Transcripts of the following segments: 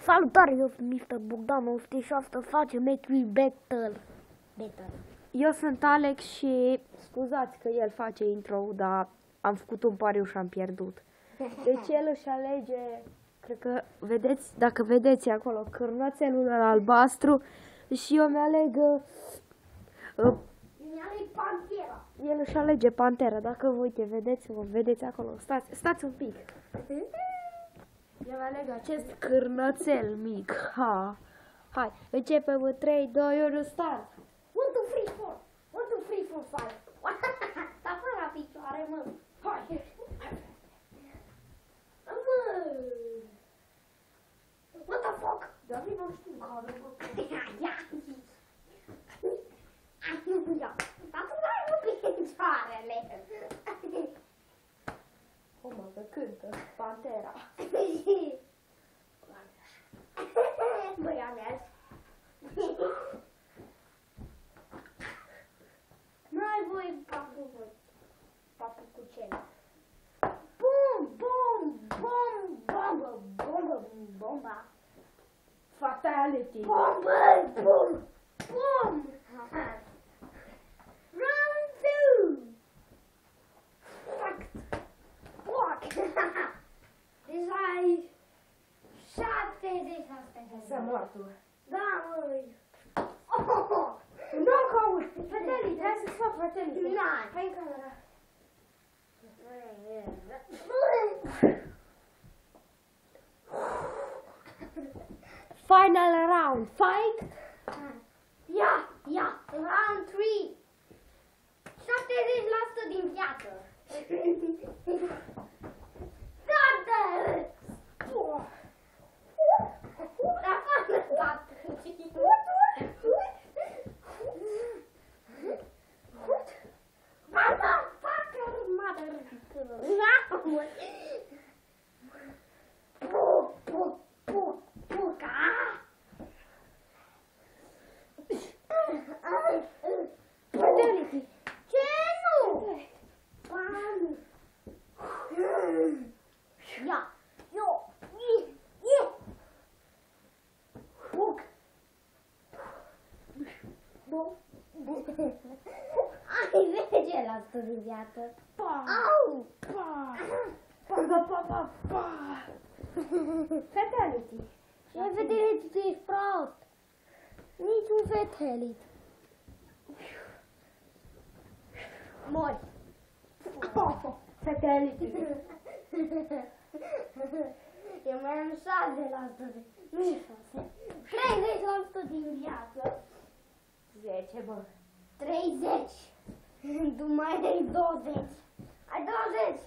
Salutare, eu sunt Mr. Bogdan 107, face Make Me Better. Eu sunt Alex și scuzați că el face intro, dar am făcut un pariu și am pierdut. Deci el își alege, cred că vedeți, dacă vedeți acolo, cârnățelul albastru și eu mi-aleg Pantera. el își alege pantera. Dacă uite, vedeți acolo, stați un pic. Eu mi-aleg acest cârnățel mic. Hai, începem în 3, 2, 1, start! 1, 2, 3, 4. 1, 2, 3, 4, 5. Dar fără la picioare, mă. Hai. Mă. What the fuck? Dar nu știu care, bă. Ia. Dar tu n-ai cu picioarele. O, mă, că cântă pantera. Băi, Alex. N-ai voi papu cu cele. Bomba. Fatality. Bum. Round 2. Fuck. Deci ai 70%. S-a moartul. Da, măi. Knockout! Fatality, hai să-ți fac fatality. N-ai. Hai în camera. Final round, fight! Ia, round 3. 70% din viață. Fatality! Ce nu? Ia, Buc. Ai 10% din viață. Au! Pa! Fatality! Ce fatality, tu ești prost. Niciun fatality. Mori. Fatality! Eu mai am 6%. Nu 6. 30% din viață. 10, bă. 30. Tu mai ai 20. Ai 20.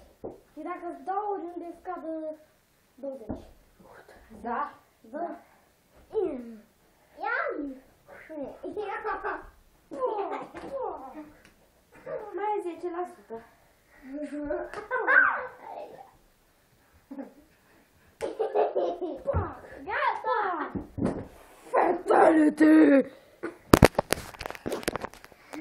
Și dacă îți dau oriunde scadă 20. Da? Da. Ia! Mai ai 10%. Gata! Fatality!